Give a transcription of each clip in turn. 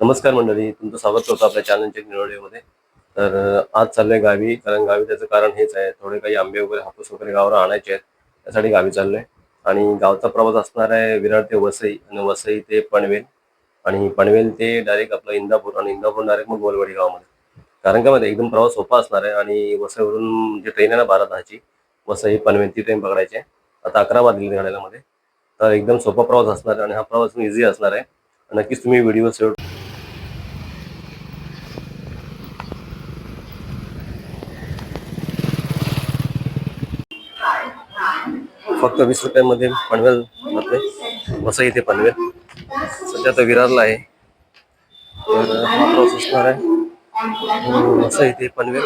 नमस्कार मंडळी, तुमचं स्वागत करतो आपल्या चॅनलच्या व्हिडिओमध्ये. तर आज चाललोय गावी, कारण गावी त्याचं कारण हेच आहे, थोडे काही आंबे वगैरे हापूस वगैरे गावावर आणायचे आहेत, त्यासाठी गावी चाललोय. आणि गावचा प्रवास असणार आहे विरार ते वसई, आणि वसई ते पनवेल, आणि पनवेल ते डायरेक्ट आपलं इंदापूर, आणि इंदापूर डायरेक्ट मग गोलवाडी गावामध्ये. कारण का मध्ये एकदम प्रवास सोपा असणार आहे. आणि वसईवरून जे ट्रेन आहे ना 12-10ची, वसई पनवेल ती ट्रेन पकडायची आहे. आता 11 वाजले गाड्याला मध्ये, तर एकदम सोपा प्रवास असणार आहे आणि हा प्रवास इझी असणार आहे. नक्कीच तुम्ही व्हिडिओ शेवट. फक्त 20 रुपयामध्ये पनवेल जाते, वसई ते पनवेल. सध्या तर विरारला आहे, तर हा प्रवास असणार आहे वसई ते पनवेल,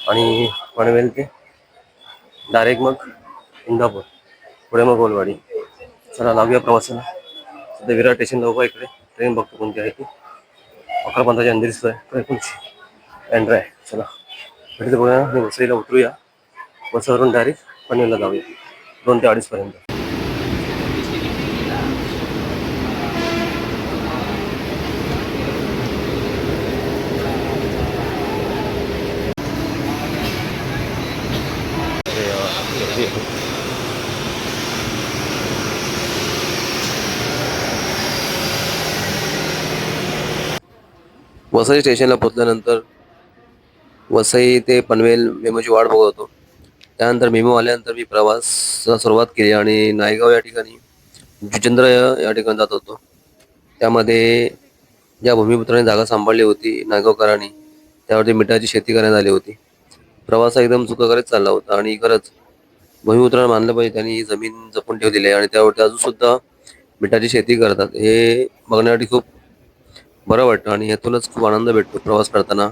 आणि पनवेल ते डायरेक्ट मग इंदापूर, पुढे मग गोलवाडी. चला लागूया प्रवासाला. सध्या विरार स्टेशनला उभा इकडे, ट्रेन बघतो कोणती आहे ती. 11:15च्या अंदर दिसतोय कोणची एंड्रा आहे. चला भेटते बघूया आणि वसईला उतरूया. वसईवरून डायरेक्ट पनवेलला जाऊया 2 ते 2:30 पर्यंत. वसई स्टेशनला पोहोचल्यानंतर वसई ते पनवेल मेमोची वाट बघत होतो. त्यानंतर मेमो आल्यानंतर मी प्रवासाला सुरुवात केली आणि नायगाव या ठिकाणी जुचंद्र या ठिकाणी जात होतो. त्यामध्ये ज्या भूमिपुत्राने जागा सांभाळली होती नायगावकरांनी, त्यावरती मिठाची शेती करण्यात आली होती. प्रवास एकदम सुखकरच चालला होता, आणि खरंच भूमिपुत्रांना मानलं पाहिजे, त्यांनी ही जमीन जपून ठेवलेली आहे आणि त्यावरती अजून सुद्धा मिठाची शेती करतात. हे बघण्यासाठी खूप बरं वाटतं आणि यातूनच खूप आनंद भेटतो प्रवास करताना.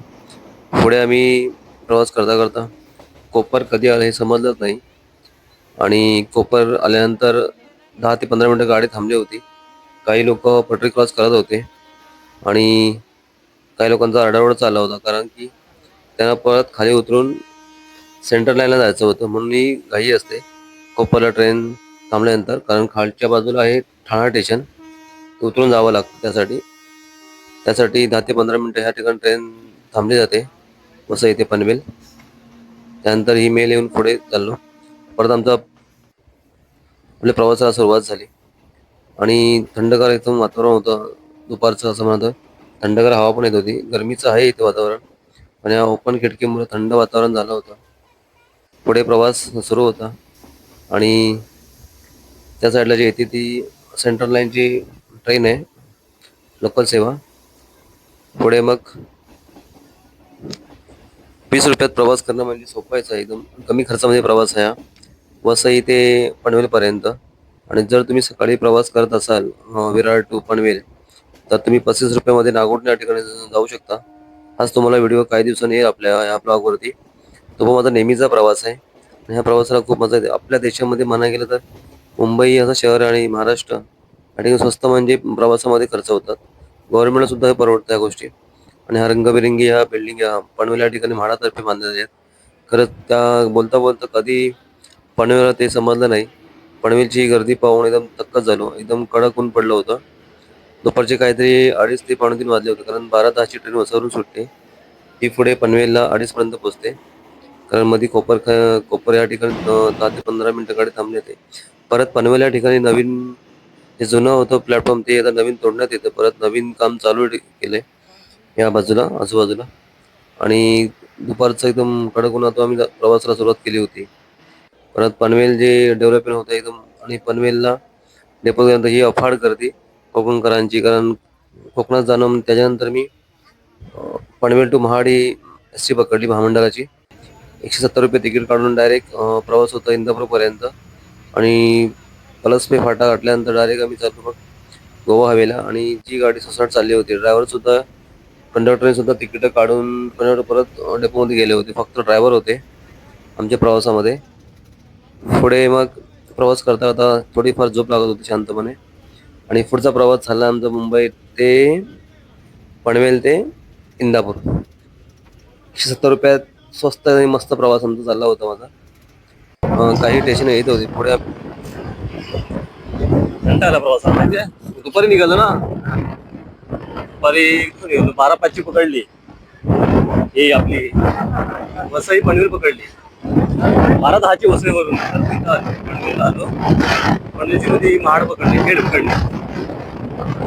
पुढे आम्ही प्रवास करता करता कोपर कधी आलं हे समजलंच नाही, आणि कोपर आल्यानंतर 10 ते 15 मिनिटं गाडी थांबली होती. काही लोक पटरी क्रॉस करत होते आणि काही लोकांचा आरडाओरडा चालला होता, कारण की त्यांना परत खाली उतरून सेंटर लाईनला जायचं होतं. म्हणून ही घाई असते कोपरला ट्रेन थांबल्यानंतर, कारण खालच्या बाजूला आहे ठाणा स्टेशन, उतरून जावं लागतं. त्यासाठी 10 ते 15 मिनिटं ह्या ठिकाणी ट्रेन थांबली जाते वसई ते पनवेल. त्यानंतर ही मेल येऊन पुढे चाललो. परत आमचा आपल्या प्रवासाला सुरुवात झाली, आणि थंडगार एकदम वातावरण होतं दुपारचं, असं म्हणतं थंडगार हवा पण येत होती. गरमीचं आहे इथे वातावरण, पण या ओपन खिडकीमुळे थंड वातावरण झालं होतं. पुढे प्रवास सुरू होता, आणि त्या साईडला जी येते ती सेंट्रल लाईनची ट्रेन आहे, लोकल सेवा. पुढे मग 20 रुपयात प्रवास करणं म्हणजे सोपायचं आहे, एकदम कमी खर्चामध्ये प्रवास आहे हा वसई ते पनवेलपर्यंत. आणि जर तुम्ही सकाळी प्रवास करत असाल विरार टू पनवेल, तर तुम्ही 35 रुपयामध्ये नागोठणे या ठिकाणी जाऊ शकता. हाच तुम्हाला व्हिडिओ काही दिवसांनी येईल आपल्या या ब्लॉगवरती. तो पण माझा नेहमीचा प्रवास आहे, आणि ह्या प्रवासाला खूप मजा येते. आपल्या देशामध्ये म्हणायला गेलं तर मुंबई असं शहर आणि महाराष्ट्र या ठिकाणी स्वस्त म्हणजे प्रवासामध्ये खर्च होतात. गव्हर्नमेंटला सुद्धा हे परवडतं या गोष्टी. आणि हा रंगबिरंगी ह्या बिल्डिंग या पनवेल या ठिकाणी म्हाडातर्फे बांधलेल्या आहेत. खरंच त्या बोलता बोलता कधी पनवेलला ते समजलं नाही. पनवेलची गर्दी पाहून एकदम थक्कच झालो. एकदम कडक ऊन पडलं होतं. दुपारचे काहीतरी 2:30 ते 2:45 वाजले होते, कारण 12-10ची ट्रेन वसईवरून सुटते. ती पुढे पनवेलला 2:30 पर्यंत पोहोचते. कारण मध्ये कोपर या ठिकाणी 10 ते 15 मिनिटं गाडी थांबली होती. परत पनवेल या ठिकाणी नवीन जे जुनं होतं प्लॅटफॉर्म, ते आता नवीन तोडण्यात येतं. परत नवीन काम चालू केलंय या बाजूला, आजूबाजूला. आणि दुपारचं एकदम कडक उन्हात आम्ही प्रवासाला सुरुवात केली होती. परत पनवेल जे डेव्हलपमेंट होतं एकदम, आणि पनवेलला डेपो गेल्यानंतर ही अफाट गर्दी कोकणकरांची. कारण कोकणात जाणं, त्याच्यानंतर मी पनवेल टू महाड ही एस टी पकडली महामंडळाची. 170 रुपये तिकीट काढून डायरेक्ट प्रवास होता इंदापूरपर्यंत, आणि पलसपे फाटा गाठल्यानंतर डायरेक्ट आम्ही चाललो मग गोवा हवेला. आणि जी गाडी सुसाट चालली होती, ड्रायव्हर सुद्धा, कंडक्टरने सुद्धा तिकीटं काढून परत डेपोमध्ये गेले होते. फक्त ड्रायव्हर होते आमच्या प्रवासामध्ये. पुढे मग प्रवास करता करता थोडीफार झोप लागत होती शांतपणे, आणि पुढचा प्रवास झाला आमचा मुंबई ते पनवेल ते इंदापूर. 170 रुपयात स्वस्त आणि मस्त प्रवास आमचा चालला होता माझा. काही स्टेशन येत होती पुढे. घंटा आला प्रवास माहिती आहे, दुपारी निघालो ना. दुपारी इथून गेलो 12:05 पकडली. ही आपली वसई पनवेल पकडली. 12:10 वसईवरून पनवेल आलो. पनवेलची मध्ये महाड पकडली, खेड पकडली.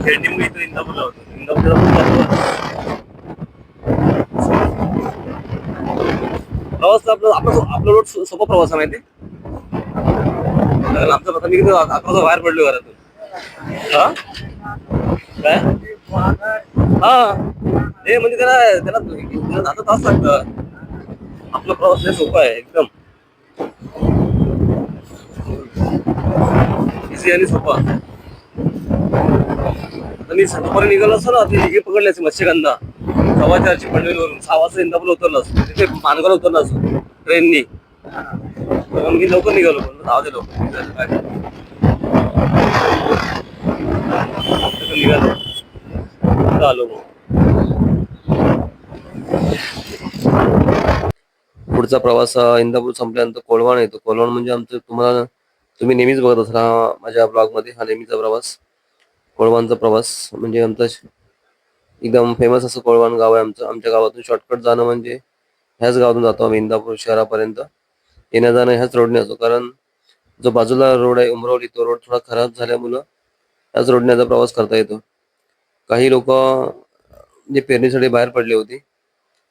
खेडनी मग इथं इंदापूरला होतो. इंदापूरला प्रवास आपला रोड सोपा प्रवास आहे माहिती. आमचा प्रथम मी 11 बाहेर पडलो घरातून. हा काय हा हे म्हणजे त्याला त्याला आता तास लागतं. आपला प्रवास लय सोपा आहे एकदम इझी आणि सोपा. आता मी दुपारी निघालो असतो ना, ते हे पकडले असते मत्स्यगंधा 4:15 पनवेलवरून 6 वाजता इंदापूरला उतरलो असतो. तिथे मानगावला उतरलो असतो ट्रेननी. मी लवकर निघालो पण धाव दे लवकर काय निघालो आलो मग. पुढचा प्रवास इंदापूर संपल्यानंतर कोळवण येतो. कोळवण म्हणजे आमचं तुम्ही नेहमीच बघत असाल माझ्या ब्लॉग मध्ये हा नेहमीचा प्रवास. कोळवांचा प्रवास म्हणजे आमचा एकदम फेमस असं कोळवान गाव आहे आमचं. आमच्या गावातून शॉर्टकट जाणं म्हणजे ह्याच गावातून जातो आम्ही इंदापूर शहरापर्यंत. येण्या जाणं ह्याच रोडने असतो, कारण जो बाजूला रोड आहे उमरवली तो रोड थोडा खराब झाल्यामुळं ह्याच रोडने आता प्रवास करता येतो. काही लोक जे पेरणीसाठी बाहेर पडले होते,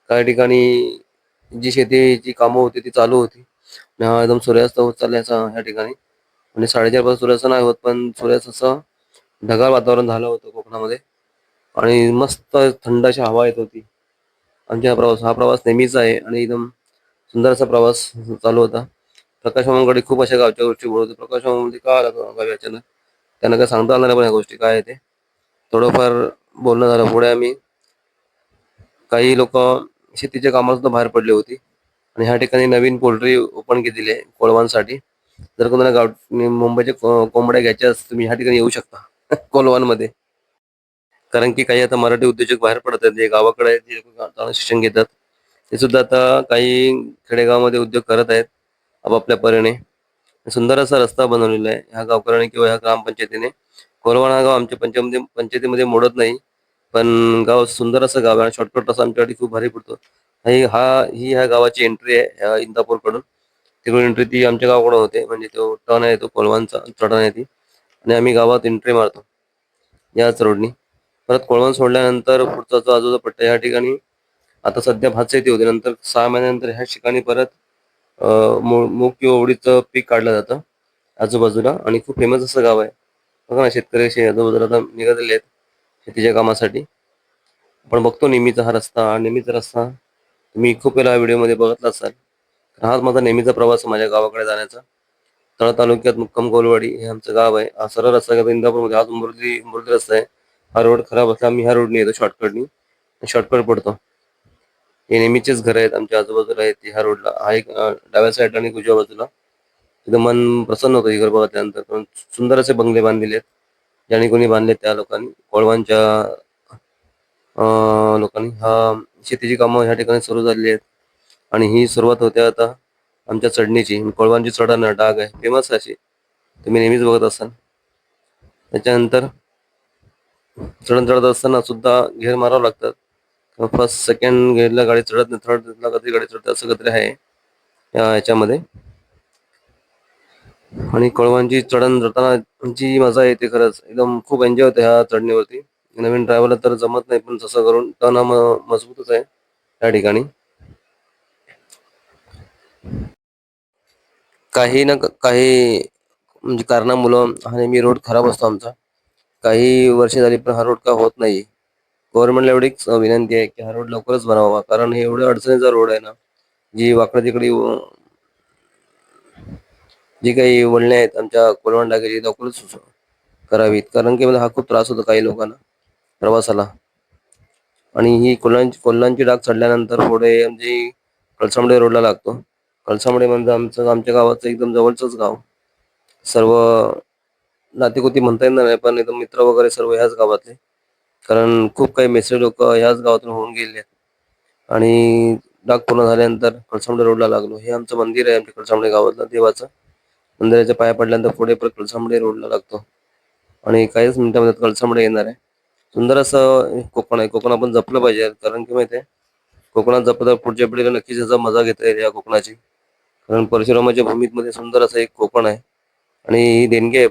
काही ठिकाणी जी शेतीची कामं होती ती चालू होती. हा एकदम सूर्यास्त होत चालल्याचा ह्या ठिकाणी. म्हणजे 4:30 पासून सूर्यास्त नाही होत, पण सूर्यास्त असं ढगाळ वातावरण झालं होतं कोकणामध्ये आणि मस्त थंड अशी हवा येत होती. आमच्या हा प्रवास नेहमीचा आहे आणि एकदम सुंदर असा प्रवास चालू होता. प्रकाश मामांकडे खूप अशा गावच्या गोष्टी बोलत होते. प्रकाश मामा म्हणजे का आला तो गावी अचानक, त्यांना काय सांगता आलं नाही पण ह्या गोष्टी काय आहे ते. थोडंफार बोलणं झालं. पुढे आम्ही काही लोक शेतीच्या कामात सुद्धा बाहेर पडली होती आणि ह्या ठिकाणी नवीन पोल्ट्री ओपन केलेली आहे कोळवांसाठी. जर कोणाला मुंबईचे कोंबड्या घ्यायच्या असतील तुम्ही ह्या ठिकाणी येऊ शकता कोलवानमध्ये. कारण की काही आता मराठी उद्योजक बाहेर पडत आहेत, जे गावाकडे आहेत, जे चांगलं शिक्षण घेतात, ते सुद्धा आता काही खेडेगावामध्ये उद्योग करत आहेत आपापल्या परीने. सुंदर असा रस्ता बनवलेला आहे ह्या गावकऱ्यांनी किंवा ह्या ग्रामपंचायतीने. कोलवान हा गाव आमच्या पंचायतीमध्ये मोडत नाही, पण गाव सुंदर असं गाव आहे आणि शॉर्टकट असं आमच्यासाठी खूप भारी पडतो. ही ह्या गावाची एंट्री आहे ह्या इंदापूरकडून. तिकडून एंट्री ती आमच्या गावाकडून होते, म्हणजे तो टर्न आहे तो कोलवानचा चढण आहे ती, आणि आम्ही गावात एंट्री मारतो याच रोडनी. परत कोळवण सोडल्यानंतर पुढचा जो आजूचा पट्टा या ठिकाणी आता सध्या भात शेती होते. नंतर 6 महिन्यानंतर ह्या ठिकाणी परत मूग किंवा उडीदचं पीक काढलं जातं आजूबाजूला, आणि खूप फेमस असं गाव आहे. बघा ना, शेतकरी असे आजूबाजूला आता निघालेले आहेत शेतीच्या कामासाठी. आपण बघतो नेहमीचा हा रस्ता, नेहमीचा रस्ता तुम्ही खूप वेळा व्हिडिओमध्ये बघितला असाल. हाच माझा नेहमीचा प्रवास माझ्या गावाकडे जाण्याचा. तळा तालुक्यात मुक्काम कोलवाडी हे आमचं गाव आहे. हा सरळ रस्ता गेला इंदापूरमध्ये. आज मुरुडी रस्ता आहे. हा रोड खराब असला आम्ही ह्या रोडने येतो शॉर्टकटनी, शॉर्टकट पडतो. हे नेहमीचेच घर आहेत आमच्या आजूबाजूला आहेत ह्या रोडला. हा एक डाव्या साईडला आणि उजव्या बाजूला. एकदम मन प्रसन्न होतं हे घर बघितल्यानंतर. पण सुंदर असे बंगले बांधलेले आहेत, ज्याने कोणी बांधले त्या लोकांनी, कोळवांच्या लोकांनी. शेतीची कामं ह्या ठिकाणी सुरू झालेली आहेत आणि ही सुरुवात होते आता आमच्या चढणीची. कोळवांची चढण डाग आहे फेमस अशी, तुम्ही नेहमीच बघत असाल. त्याच्यानंतर चढण चढत असताना सुद्धा घेर मारावं लागतात. फर्स्ट सेकंड गेअरला गाडी चढत नाही, थर्डला कधी गाडी चढते असं काहीतरी आहे याच्यामध्ये. आणि कळवांची चढण चढताना जी मजा येते खरंच एकदम खूप एन्जॉय होते ह्या चढणीवरती. नवीन ड्रायव्हरला तर जमत नाही, पण तसं करून टर्न हा मजबूतच आहे त्या ठिकाणी. काही ना काही म्हणजे कारणामुळं हा नेहमी रोड खराब असतो आमचा. काही वर्ष झाली पण हा रोड का होत नाही. गव्हर्नमेंटला एवढीच विनंती आहे की हा रोड लवकरच बनवावा, कारण हे एवढ्या अडचणीचा रोड आहे ना. जी वाकडं तिकडी जी काही वळणे आहेत आमच्या कोलवण डागेची लवकरच करावीत, कारण की मला हा खूप त्रास होतो काही लोकांना प्रवासाला. आणि ही कोल्हांची डाग चढल्यानंतर पुढे म्हणजे कळसामडे रोडला लागतो. कळसामडे म्हणजे आमच्या गावाचं एकदम जवळचंच गाव. सर्व नातेगोती म्हणता येणार नाही, पण एकदम मित्र वगैरे सर्व ह्याच गावातले, कारण खूप काही मेसरी लोक ह्याच गावातून होऊन गेले आहेत. आणि डाग पूर्ण झाल्यानंतर कळसामडे रोडला लागलो. हे आमचं मंदिर आहे आमच्या कळसामडे गावातलं देवाचं. मंदिराच्या पाया पडल्यानंतर पुढे परत कळसामडे रोडला लागतो आणि काहीच मिनिटांमध्ये कळसामडे येणार आहे. सुंदर असं कोकण आहे. कोकण आपण जपलं पाहिजे, कारण की माहिती आहे, कोकणात जपलं तर पुढच्या पिढीला नक्कीच याचा मजा घेता येईल या कोकणाची. कारण परशुरामाच्या भूमीमध्ये सुंदर असं एक कोकण आहे आणि ही देणगी आहे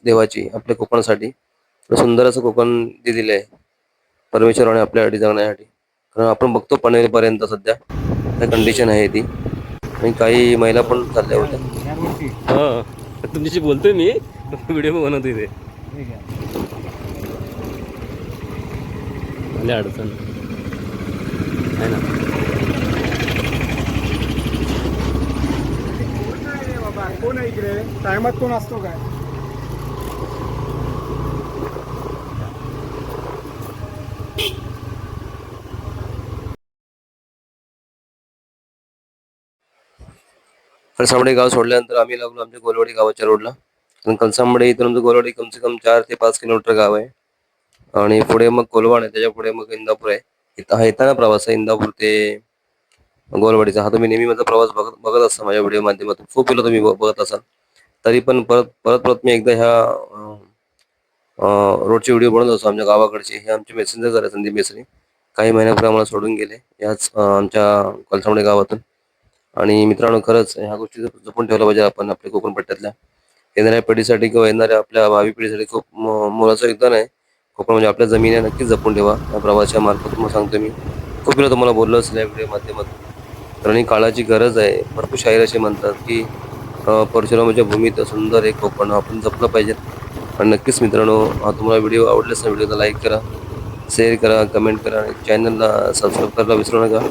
देवाची आपल्या कोकणासाठी. तर सुंदर असं कोकण ते दिलं आहे परमेश्वराने आपल्यासाठी जगण्यासाठी. कारण आपण बघतो पनवेलपर्यंत सध्या काय कंडिशन आहे ती, आणि काही महिला पण चालल्या होत्या. हा, तुमच्याशी बोलतोय मी, व्हिडिओ बनवतोय ते. आले अडचण आहे ना. बाबा कोण आहे इकडे? टायमात कोण असतो काय? कळसांबडे गाव सोडल्यानंतर आम्ही लागलो आमच्या गोलवाडी गावाच्या रोडला. कारण कळसांबडे इथून आमचं गोलवाडी कम से कम 4 ते 5 किलोमीटर गाव आहे. आणि पुढे मग कोलवाड आहे, त्याच्या पुढे मग इंदापूर आहे. इथं हा येताना प्रवास आहे इंदापूर ते गोलवाडीचा. हा तुम्ही नेहमी माझा प्रवास बघत बघत असता माझ्या व्हिडिओ माध्यमातून. खूप वेळा तुम्ही बघत असाल. तरी पण परत परत परत मी एकदा ह्या रोडचे व्हिडिओ बनवत असतो आमच्या गावाकडचे. हे आमचे मेसेंजर झाले संदीप मेसरी. काही महिन्यापूर्वी आम्हाला सोडून गेले याच आमच्या कळसांबडे गावातून. आणि मित्रांनो, खरंच ह्या गोष्टी जपून ठेवल्या पाहिजे आपण आपल्या कोकण पट्ट्यातल्या. येणाऱ्या पिढीसाठी किंवा येणाऱ्या आपल्या भावी पिढीसाठी खूप मोलाचं योगदान आहे. कोकण म्हणजे आपल्या जमिनी आहे, नक्कीच जपून ठेवा. या प्रवासाच्या मार्फत तुम्हाला सांगतो मी. खूप वेळा तुम्हाला बोललो असेल या व्हिडिओ माध्यमातून. कारण ही काळाची गरज आहे. भरपूर शाहीर असे म्हणतात की परशुरामाच्या भूमीत सुंदर एक कोकण आपण जपलं पाहिजे. आणि नक्कीच मित्रांनो, तुम्हाला व्हिडिओ आवडल्यास ना व्हिडिओला लाईक करा, शेअर करा, कमेंट करा आणि चॅनलला सबस्क्राईब करायला विसरू नका.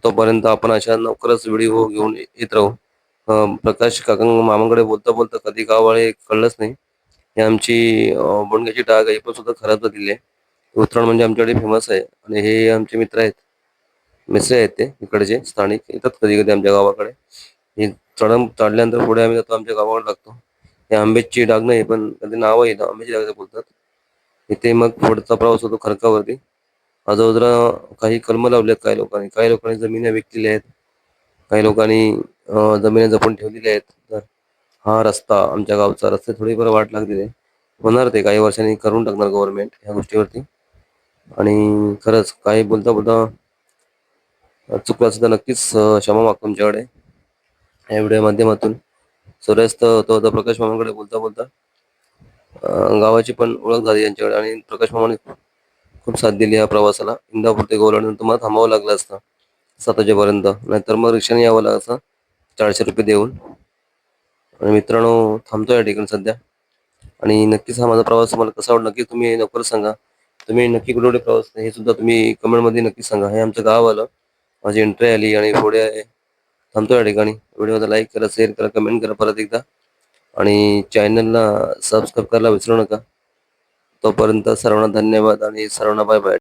तोपर्यंत आपण अशा लवकरच व्हिडिओ घेऊन येत राहू. प्रकाश काका मामाकडे बोलता बोलता कधी गाववाळे कळलंच नाही. ही आमची बोंडग्याची डाग आहे, ही पण सुद्धा खराब झालेली आहे. उतरण म्हणजे आमच्याकडे फेमस आहे आणि हे आमचे मित्र आहेत, मिसळे आहेत, ते इकडचे स्थानिक येतात कधी कधी आमच्या गावाकडे. हे चढल्यानंतर पुढे आम्ही जातो आमच्या गावाकडे लागतो. हे आंब्याची डाग नाही, पण कधी नाव आहे आंब्याची डाग बोलतात. इथे मग पुढचा प्रवास होतो खडकावरती. आजूबाजूला काही कलमं लावले आहेत काही लोकांनी जमिनी विकलेल्या आहेत. काही लोकांनी जमिनी जपून ठेवलेल्या आहेत. तर हा रस्ता आमच्या गावचा रस्ते थोडीफार वाट लागलेली आहे. होणार ते काही वर्षांनी करून टाकणार गव्हर्नमेंट ह्या गोष्टीवरती. आणि खरंच काही बोलता बोलता चुकलं असं तर नक्कीच क्षमा मागतो तुमच्याकडे या व्हिडिओ माध्यमातून. सूर्यास्त होता होता प्रकाश मामाकडे बोलता बोलता गावाची पण ओळख झाली यांच्याकडे, आणि प्रकाश मामाने खूप साथ दिली या प्रवासाला. इंदापूर ते गोलाडनंतर मला थांबावं लागलं असतं 7 वाजेपर्यंत, नाहीतर मग रिक्षाने यावं लागलं असतं 400 रुपये देऊन. आणि मित्रांनो, थांबतो या ठिकाणी सध्या. आणि नक्कीच हा माझा प्रवास तुम्हाला कसा वाटला नक्की तुम्ही लवकर सांगा. तुम्ही नक्की कुठे कुठे प्रवास हे सुद्धा तुम्ही कमेंटमध्ये नक्की सांगा. हे आमचं गाव आलं, माझी एंट्री आली आणि पुढे थांबतो या ठिकाणी. व्हिडिओला लाईक करा, शेअर करा, कमेंट करा परत एकदा, आणि चॅनलला सबस्क्राईब करायला विसरू नका. तोपर्यंत सर्वांना धन्यवाद आणि सर्वांना बाय बाय.